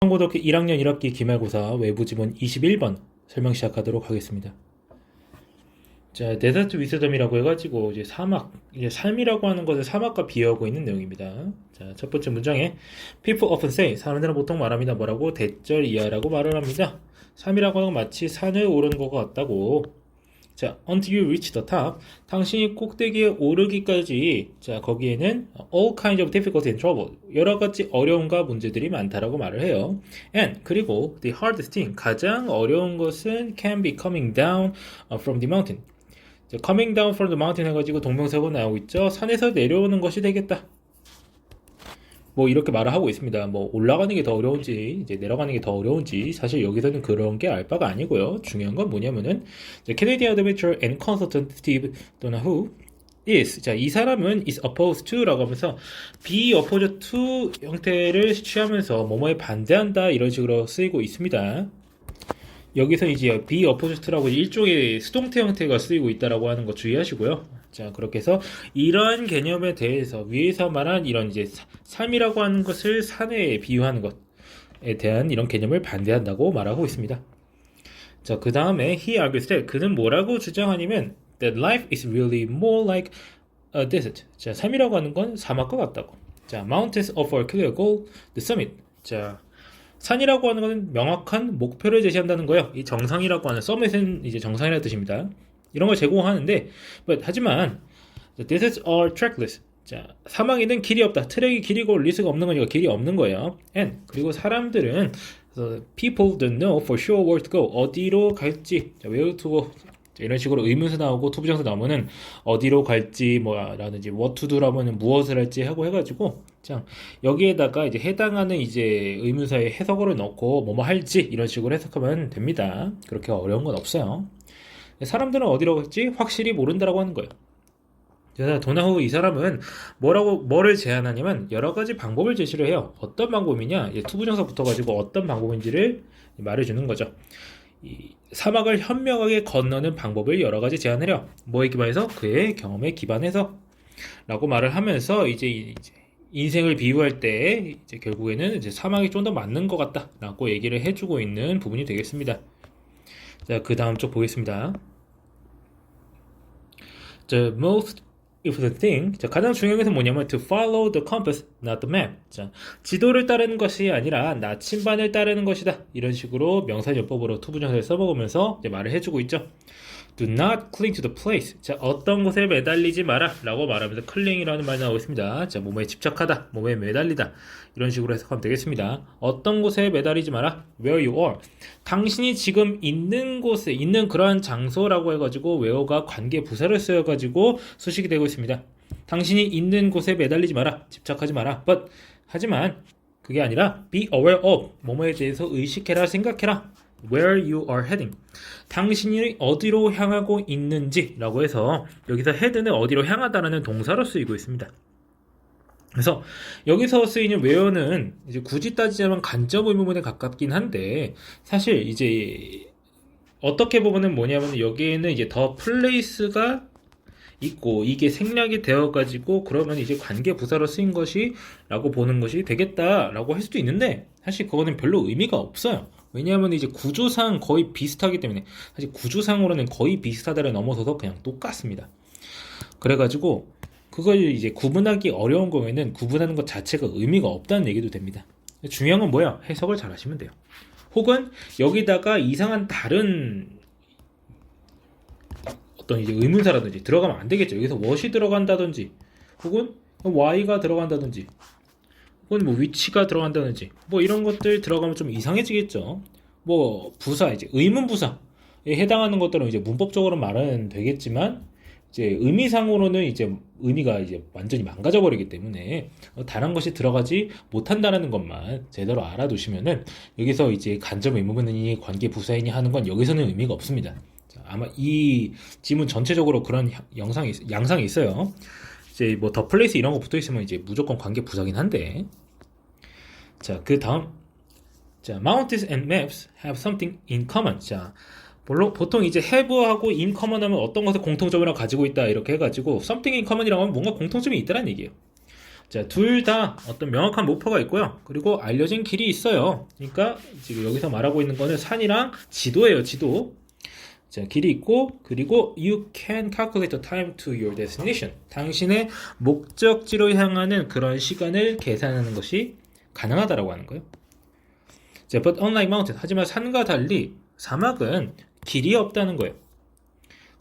고등학교 1학년 1학기 기말고사 외부 지문 21번 설명 시작하도록 하겠습니다. 자, 데저트 위스덤이라고 해가지고 이제 사막, 이제 삶이라고 하는 것을 사막과 비유하고 있는 내용입니다. 자, 첫 번째 문장에 People often say, 사람들은 보통 말합니다. 뭐라고? 대절 이하라고 말을 합니다. 삶이라고 하는 건 마치 산을 오르는 것 같다고. 자, until you reach the top, 당신이 꼭대기에 오르기까지, 자, 거기에는 all kinds of difficulty and trouble, 여러 가지 어려움과 문제들이 많다라고 말을 해요. And, 그리고 the hardest thing, 가장 어려운 것은 can be coming down from the mountain. 자, coming down from the mountain 해가지고 동명사가 나오고 있죠. 산에서 내려오는 것이 되겠다. 뭐 이렇게 말을 하고 있습니다. 뭐 올라가는 게 더 어려운지 이제 내려가는 게 더 어려운지 사실 여기서는 그런 게 알 바가 아니고요. 중요한 건 뭐냐면은 Canadian Adventure and Consultant Steve Donahue is, 자, 이 사람은 is opposed to라고 하면서 be opposed to 형태를 취하면서 뭐뭐에 반대한다 이런 식으로 쓰이고 있습니다. 여기서 이제 be opposed to라고 일종의 수동태 형태가 쓰이고 있다라고 하는 거 주의하시고요. 자, 그렇게 해서 이러한 개념에 대해서 위에서 말한 이런 이제 삶이라고 하는 것을 산에 비유하는 것에 대한 이런 개념을 반대한다고 말하고 있습니다. 자, 그 다음에 he argues that, 그는 뭐라고 주장하냐면 that life is really more like a desert. 자, 삶이라고 하는 건 사막과 같다고. 자, mountains offer a clear goal, the summit. 자, 산이라고 하는 것은 명확한 목표를 제시한다는 거예요. 이 정상이라고 하는 summit은 이제 정상이라는 뜻입니다. 이런 걸 제공하는데, 하지만 deserts are trackless. 자, 사막에는 길이 없다. 트랙이 길이고 리스가 없는 거니까 길이 없는 거예요. And 그리고 사람들은 people don't know for sure where to go. 어디로 갈지. 자, where to go. 자, 이런 식으로 의문사 나오고 투부정사 나오면은 어디로 갈지 뭐라든지 what to do라면은 무엇을 할지 하고 해가지고 자, 여기에다가 이제 해당하는 이제 의문사의 해석어를 넣고 뭐뭐 할지 이런 식으로 해석하면 됩니다. 그렇게 어려운 건 없어요. 사람들은 어디로 갈지 확실히 모른다라고 하는 거예요. 그래서 도나후 이 사람은 뭐를 제안하냐면 여러 가지 방법을 제시를 해요. 어떤 방법이냐? 투부정사 붙어가지고 어떤 방법인지를 말해주는 거죠. 이 사막을 현명하게 건너는 방법을 여러 가지 제안을 해요. 뭐에 기반해서? 그의 경험에 기반해서 라고 말을 하면서 이제 인생을 비유할 때 이제 결국에는 이제 사막이 좀 더 맞는 것 같다 라고 얘기를 해주고 있는 부분이 되겠습니다. 자, 그 다음 쪽 보겠습니다. The most important thing, 자, 가장 중요한 것은 뭐냐면 to follow the compass, not the map. 자, 지도를 따르는 것이 아니라 나침반을 따르는 것이다. 이런 식으로 명사용법으로 투부정사를 써먹으면서 이제 말을 해주고 있죠. Do not cling to the place. 자, 어떤 곳에 매달리지 마라 라고 말하면서 cling이라는 말이 나오고 있습니다. 자, 몸에 집착하다, 몸에 매달리다 이런 식으로 해석하면 되겠습니다. 어떤 곳에 매달리지 마라. Where you are. 당신이 지금 있는 곳에 있는 그러한 장소라고 해가지고 where가 관계 부사를 쓰여가지고 수식이 되고 있습니다. 당신이 있는 곳에 매달리지 마라. 집착하지 마라. But 하지만 그게 아니라 be aware of. 뭐뭐에 대해서 의식해라, 생각해라. Where you are heading. 당신이 어디로 향하고 있는지 라고 해서 여기서 head는 어디로 향하다라는 동사로 쓰이고 있습니다. 그래서 여기서 쓰이는 where는 이제 굳이 따지자면 간접 의문문에 가깝긴 한데 사실 이제 어떻게 보면은 뭐냐면 여기에는 이제 더 place가 있고 이게 생략이 되어가지고 그러면 이제 관계 부사로 쓰인 것이 라고 보는 것이 되겠다라고 할 수도 있는데 사실 그거는 별로 의미가 없어요. 왜냐하면 이제 구조상 거의 비슷하기 때문에 사실 구조상으로는 거의 비슷하다를 넘어서서 그냥 똑같습니다. 그래가지고 그걸 이제 구분하기 어려운 경우에는 구분하는 것 자체가 의미가 없다는 얘기도 됩니다. 중요한 건 뭐야? 해석을 잘 하시면 돼요. 혹은 여기다가 이상한 다른 어떤 이제 의문사라든지 들어가면 안 되겠죠. 여기서 what이 들어간다든지 혹은 why가 들어간다든지 혹은 뭐 위치가 들어간다든지 뭐 이런 것들 들어가면 좀 이상해지겠죠. 뭐 부사 이제 의문 부사에 해당하는 것들은 이제 문법적으로 말은 되겠지만 이제 의미상으로는 이제 의미가 이제 완전히 망가져 버리기 때문에 다른 것이 들어가지 못한다는 것만 제대로 알아두시면은 여기서 이제 간접 의문문이니 관계 부사이니 하는 건 여기서는 의미가 없습니다. 아마 이 지문 전체적으로 그런 양상이 있어요. 이제 뭐 더 플레이스 이런 거 붙어 있으면 이제 무조건 관계 부사긴 한데. 자, 그 다음. 자, mountains and maps have something in common. 자, 보통 이제 have하고 in common 하면 어떤 것을 공통점이라고 가지고 있다 이렇게 해가지고 something in common이라고 하면 뭔가 공통점이 있다는 얘기예요. 자, 둘 다 어떤 명확한 목표가 있고요. 그리고 알려진 길이 있어요. 그러니까 지금 여기서 말하고 있는 거는 산이랑 지도예요, 지도. 자, 길이 있고, 그리고 you can calculate the time to your destination. 당신의 목적지로 향하는 그런 시간을 계산하는 것이 가능하다라고 하는 거예요. 자, but unlike mountain. 하지만 산과 달리 사막은 길이 없다는 거예요.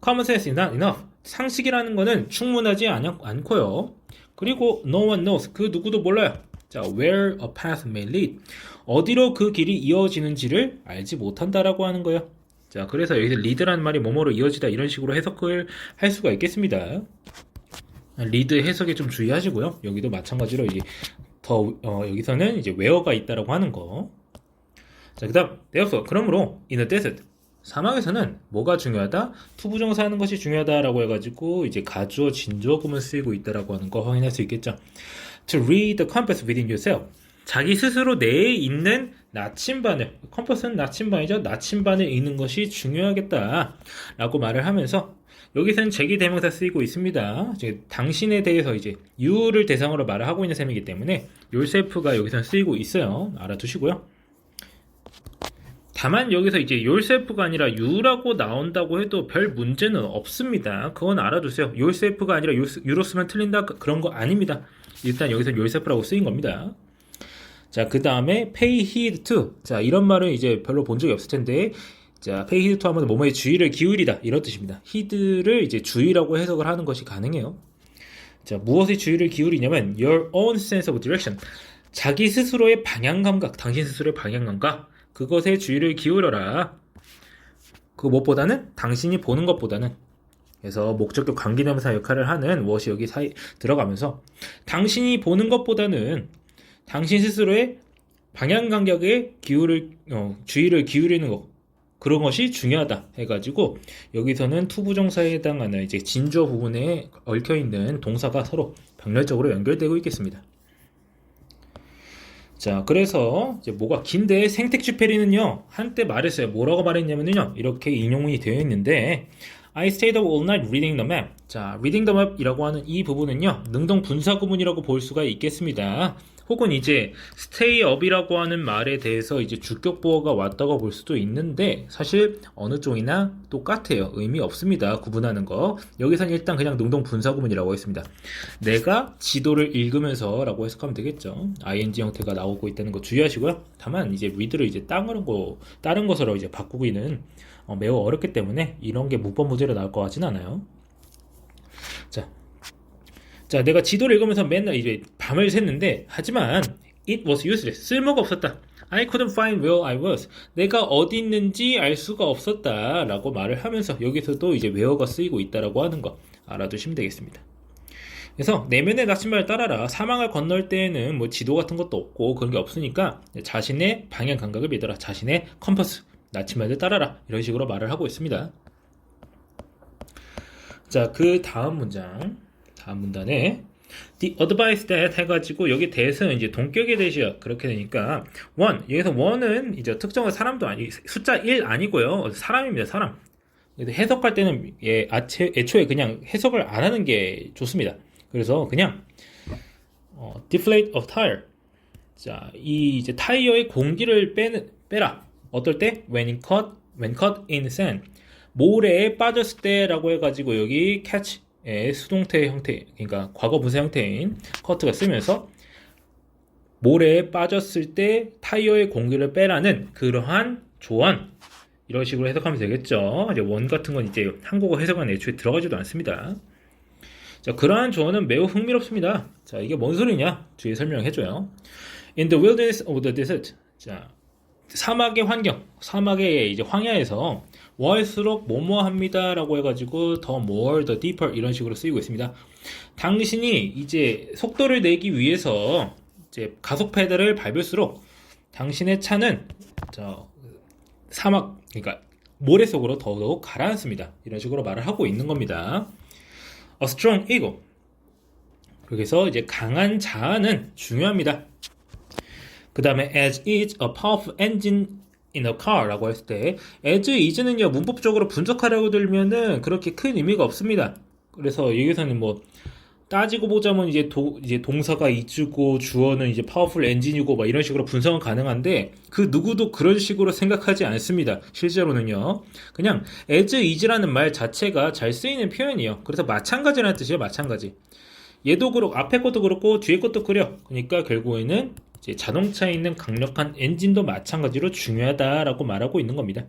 common sense is not enough. 상식이라는 거는 충분하지 않고요. 그리고 no one knows. 그 누구도 몰라요. 자, where a path may lead. 어디로 그 길이 이어지는지를 알지 못한다라고 하는 거예요. 자, 그래서 여기서 lead라는 말이 뭐뭐로 이어지다 이런 식으로 해석을 할 수가 있겠습니다. lead 해석에 좀 주의하시고요. 여기도 마찬가지로 이제 여기서는 이제 where가 있다라고 하는 거. 자, 그다음 therefore 그러므로 in the desert 사막에서는 뭐가 중요하다? 투부정사 하는 것이 중요하다라고 해가지고 이제 가주어 진주어구문 쓰이고 있다라고 하는 거 확인할 수 있겠죠. To read the compass within yourself. 자기 스스로 내에 있는 나침반을, 컴퍼스는 나침반이죠. 나침반을 읽는 것이 중요하겠다 라고 말을 하면서 여기서는 제기대명사 쓰이고 있습니다. 당신에 대해서 이제 you를 대상으로 말을 하고 있는 셈이기 때문에 yourself가 여기서는 쓰이고 있어요. 알아두시고요. 다만 여기서 이제 yourself가 아니라 you라고 나온다고 해도 별 문제는 없습니다. 그건 알아두세요. yourself가 아니라 you로 쓰면 틀린다 그런 거 아닙니다. 일단 여기서 yourself라고 쓰인 겁니다. 자, 그 다음에 pay heed to. 자, 이런 말은 이제 별로 본 적이 없을 텐데, 자, pay heed to 하면 뭐뭐에 주의를 기울이다 이런 뜻입니다. heed를 이제 주의라고 해석을 하는 것이 가능해요. 자, 무엇에 주의를 기울이냐면 your own sense of direction. 자기 스스로의 방향 감각, 당신 스스로의 방향 감각, 그것에 주의를 기울여라. 그 무엇보다는 당신이 보는 것보다는. 그래서 목적격 관계대명사 역할을 하는 무엇이 여기 사이 들어가면서 당신이 보는 것보다는 당신 스스로의 방향 감각에 주의를 기울이는 것, 그런 것이 중요하다 해가지고 여기서는 투부정사에 해당하는 이제 진주어 부분에 얽혀 있는 동사가 서로 병렬적으로 연결되고 있겠습니다. 자, 그래서 이제 뭐가 긴데 생텍쥐페리는요 한때 말했어요. 뭐라고 말했냐면요 이렇게 인용이 되어 있는데 I stayed up all night reading the map. 자, reading the map이라고 하는 이 부분은요 능동 분사 구문이라고 볼 수가 있겠습니다. 혹은 이제 stay up이라고 하는 말에 대해서 이제 주격 보어가 왔다고 볼 수도 있는데 사실 어느 쪽이나 똑같아요. 의미 없습니다. 구분하는 거. 여기서는 일단 그냥 능동 분사 구문이라고 했습니다. 내가 지도를 읽으면서 라고 해석하면 되겠죠. ing 형태가 나오고 있다는 거 주의하시고요. 다만 이제 read를 이제 다른 것으로 이제 바꾸기는 매우 어렵기 때문에 이런 게 문법 문제로 나올 것 같지는 않아요. 자, 내가 지도를 읽으면서 맨날 이제 밤을 샜는데, 하지만 it was useless. 쓸모가 없었다. I couldn't find where I was. 내가 어디 있는지 알 수가 없었다. 라고 말을 하면서 여기서도 이제 where가 쓰이고 있다라고 하는 거 알아두시면 되겠습니다. 그래서 내면의 나침반을 따라라. 사망을 건널 때에는 뭐 지도 같은 것도 없고 그런 게 없으니까 자신의 방향 감각을 믿어라. 자신의 컴퍼스, 나침반을 따라라. 이런 식으로 말을 하고 있습니다. 자, 그 다음 문단에 the advice that 해가지고 여기 대해서는 이제 동격에 대시야 그렇게 되니까 여기서 one은 이제 특정한 사람도 숫자 1 아니고요 사람입니다. 사람. 해석할 때는 애초에 그냥 해석을 안 하는 게 좋습니다. 그래서 그냥 deflate of tire. 자, 이 이제 타이어의 공기를 빼라. 어떨 때? when caught in sand. 모래에 빠졌을 때라고 해가지고 여기 catch 수동태 형태, 그러니까 과거 분사 형태인 커트가 쓰면서 모래에 빠졌을 때 타이어의 공기를 빼라는 그러한 조언, 이런 식으로 해석하면 되겠죠. 이제 원 같은 건 이제 한국어 해석은 애초에 들어가지도 않습니다. 자, 그러한 조언은 매우 흥미롭습니다. 자, 이게 뭔 소리냐? 뒤에 설명해줘요. In the wilderness of the desert. 자, 사막의 환경, 사막의 이제 황야에서 뭐할수록 뭐뭐합니다 라고 해가지고 더 more, the deeper 이런 식으로 쓰이고 있습니다. 당신이 이제 속도를 내기 위해서 이제 가속 페달을 밟을수록 당신의 차는 사막, 그러니까 모래 속으로 더더욱 가라앉습니다. 이런 식으로 말을 하고 있는 겁니다. A strong ego. 그래서 이제 강한 자아는 중요합니다. 그 다음에 as is a powerful engine in a car 라고 했을 때 as is는요 문법적으로 분석하려고 들면은 그렇게 큰 의미가 없습니다. 그래서 여기서는 뭐 따지고 보자면 이제 동사가 이주고 주어는 이제 파워풀 엔진이고 막 이런 식으로 분석은 가능한데 그 누구도 그런 식으로 생각하지 않습니다. 실제로는요. 그냥 as is라는 말 자체가 잘 쓰이는 표현이에요. 그래서 마찬가지라는 뜻이에요. 마찬가지. 얘도 그렇고 앞에 것도 그렇고 뒤에 것도 그려. 그러니까 결국에는 이제 자동차에 있는 강력한 엔진도 마찬가지로 중요하다라고 말하고 있는 겁니다.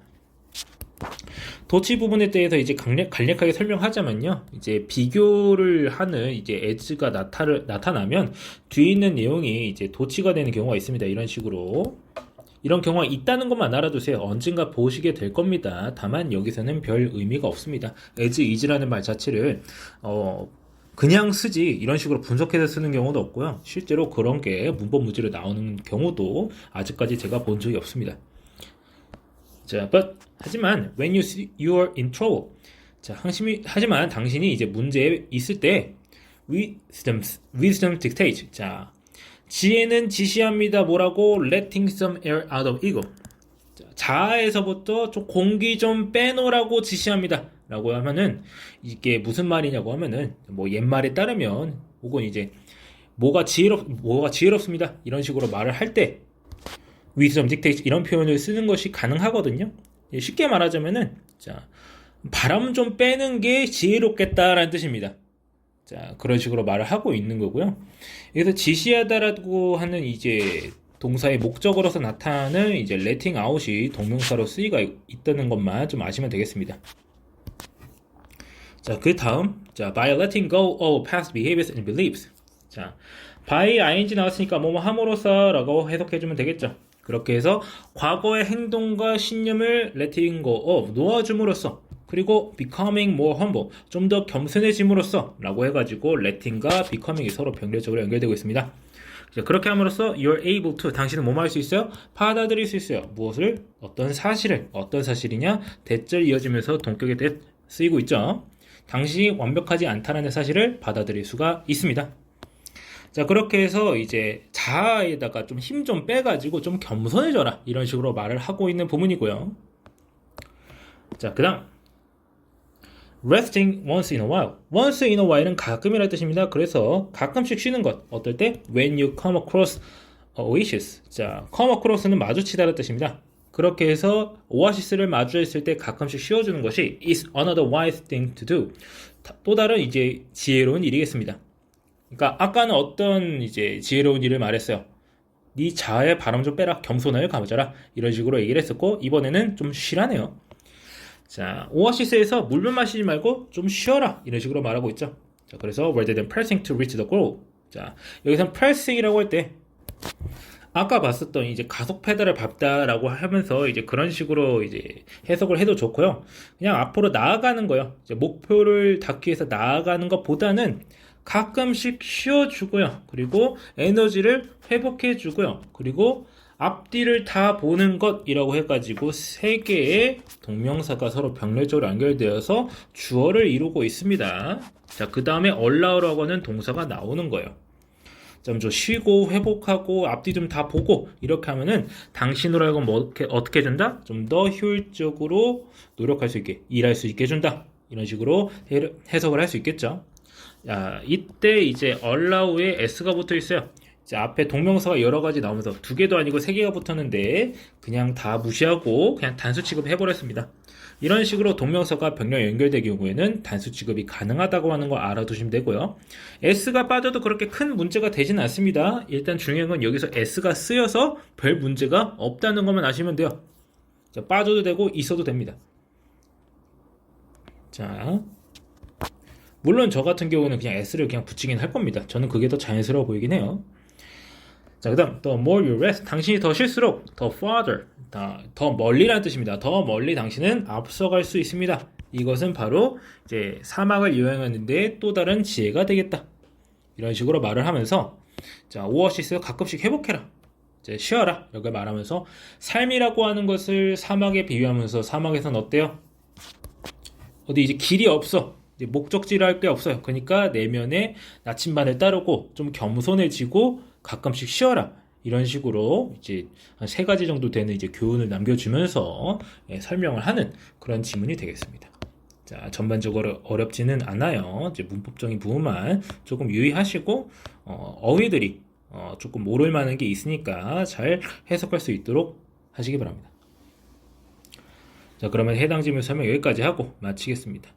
도치 부분에 대해서 이제 간략하게 설명하자면요. 이제 비교를 하는 이제 as가 나타나면 뒤에 있는 내용이 이제 도치가 되는 경우가 있습니다. 이런 식으로. 이런 경우가 있다는 것만 알아두세요. 언젠가 보시게 될 겁니다. 다만 여기서는 별 의미가 없습니다. as is라는 말 자체를 그냥 쓰지 이런 식으로 분석해서 쓰는 경우도 없고요. 실제로 그런 게 문법 문제로 나오는 경우도 아직까지 제가 본 적이 없습니다. 자, 하지만 when you are in trouble. 자, 하지만 당신이 이제 문제에 있을 때 wisdom dictates. 자, 지혜는 지시합니다. 뭐라고? letting some air out of ego. 자, 자아에서부터 좀 공기 좀 빼놓으라고 지시합니다. 라고 하면은 이게 무슨 말이냐고 하면은 뭐 옛말에 따르면 혹은 이제 뭐가 지혜롭습니다. 이런 식으로 말을 할 때 wisdom dictates 이런 표현을 쓰는 것이 가능하거든요. 쉽게 말하자면은 자, 바람 좀 빼는 게 지혜롭겠다라는 뜻입니다. 자, 그런 식으로 말을 하고 있는 거고요. 여기서 지시하다라고 하는 이제 동사의 목적으로서 나타나는 이제 letting out이 동명사로 쓰이가 있다는 것만 좀 아시면 되겠습니다. 자, 그 다음, 자, by letting go of past behaviors and beliefs. 자, by ing 나왔으니까 뭐뭐 함으로써라고 해석해주면 되겠죠. 그렇게 해서 과거의 행동과 신념을 letting go of 놓아줌으로써 그리고 becoming more humble 좀 더 겸손해짐으로써 라고 해가지고 letting과 becoming이 서로 병렬적으로 연결되고 있습니다. 자, 그렇게 함으로써 you're able to 당신은 뭐뭐 할 수 있어요? 받아들일 수 있어요. 무엇을? 어떤 사실이냐? 대절 이어지면서 동격에 쓰이고 있죠. 당신이 완벽하지 않다라는 사실을 받아들일 수가 있습니다. 자, 그렇게 해서 이제 자아에다가 좀 힘 좀 빼가지고 좀 겸손해져라 이런 식으로 말을 하고 있는 부분이고요. 자, 그 다음 resting once in a while. once in a while은 가끔이라는 뜻입니다. 그래서 가끔씩 쉬는 것. 어떨 때? when you come across a oasis. 자, come across는 마주치다라는 뜻입니다. 그렇게 해서 오아시스를 마주했을 때 가끔씩 쉬어주는 것이 is another wise thing to do. 또 다른 이제 지혜로운 일이겠습니다. 그러니까 아까는 어떤 이제 지혜로운 일을 말했어요. 네 자아의 바람 좀 빼라, 겸손을 가져라 이런 식으로 얘기를 했었고 이번에는 좀 쉬라네요. 자, 오아시스에서 물만 마시지 말고 좀 쉬어라 이런 식으로 말하고 있죠. 자, 그래서 rather than pressing to reach the goal. 자, 여기서 pressing이라고 할 때 아까 봤었던 이제 가속 페달을 밟다라고 하면서 이제 그런 식으로 이제 해석을 해도 좋고요. 그냥 앞으로 나아가는 거요. 이제 목표를 닿기 위해서 나아가는 것보다는 가끔씩 쉬어주고요. 그리고 에너지를 회복해주고요. 그리고 앞뒤를 다 보는 것이라고 해가지고 세 개의 동명사가 서로 병렬적으로 연결되어서 주어를 이루고 있습니다. 자, 그 다음에 allow라고 하는 동사가 나오는 거예요. 좀 쉬고 회복하고 앞뒤 좀 다 보고 이렇게 하면은 당신으로 하여금 어떻게 해준다? 좀 더 효율적으로 노력할 수 있게 일할 수 있게 해준다. 이런 식으로 해석을 할 수 있겠죠. 자, 이때 이제 allow에 s가 붙어 있어요. 자, 앞에 동명사가 여러 가지 나오면서 두 개도 아니고 세 개가 붙었는데 그냥 다 무시하고 그냥 단수 취급해버렸습니다. 이런 식으로 동명사가 병렬 연결될 경우에는 단수 취급이 가능하다고 하는 거 알아두시면 되고요. s가 빠져도 그렇게 큰 문제가 되진 않습니다. 일단 중요한 건 여기서 s가 쓰여서 별 문제가 없다는 것만 아시면 돼요. 자, 빠져도 되고 있어도 됩니다. 자, 물론 저 같은 경우는 그냥 s를 그냥 붙이긴 할 겁니다. 저는 그게 더 자연스러워 보이긴 해요. 자, 그 다음 the more you rest, 당신이 더 쉴수록 the farther, 더 멀리라는 뜻입니다. 더 멀리 당신은 앞서갈 수 있습니다. 이것은 바로 이제 사막을 여행하는데 또 다른 지혜가 되겠다. 이런 식으로 말을 하면서 자, 오아시스 가끔씩 회복해라. 이제 쉬어라. 이렇게 말하면서 삶이라고 하는 것을 사막에 비유하면서 사막에선 어때요? 어디 이제 길이 없어. 이제 목적지를 할 게 없어요. 그러니까 내면에 나침반을 따르고 좀 겸손해지고 가끔씩 쉬어라. 이런 식으로 이제 한 3가지 정도 되는 이제 교훈을 남겨주면서 설명을 하는 그런 지문이 되겠습니다. 자, 전반적으로 어렵지는 않아요. 이제 문법적인 부분만 조금 유의하시고, 어휘들이 조금 모를 만한 게 있으니까 잘 해석할 수 있도록 하시기 바랍니다. 자, 그러면 해당 질문 설명 여기까지 하고 마치겠습니다.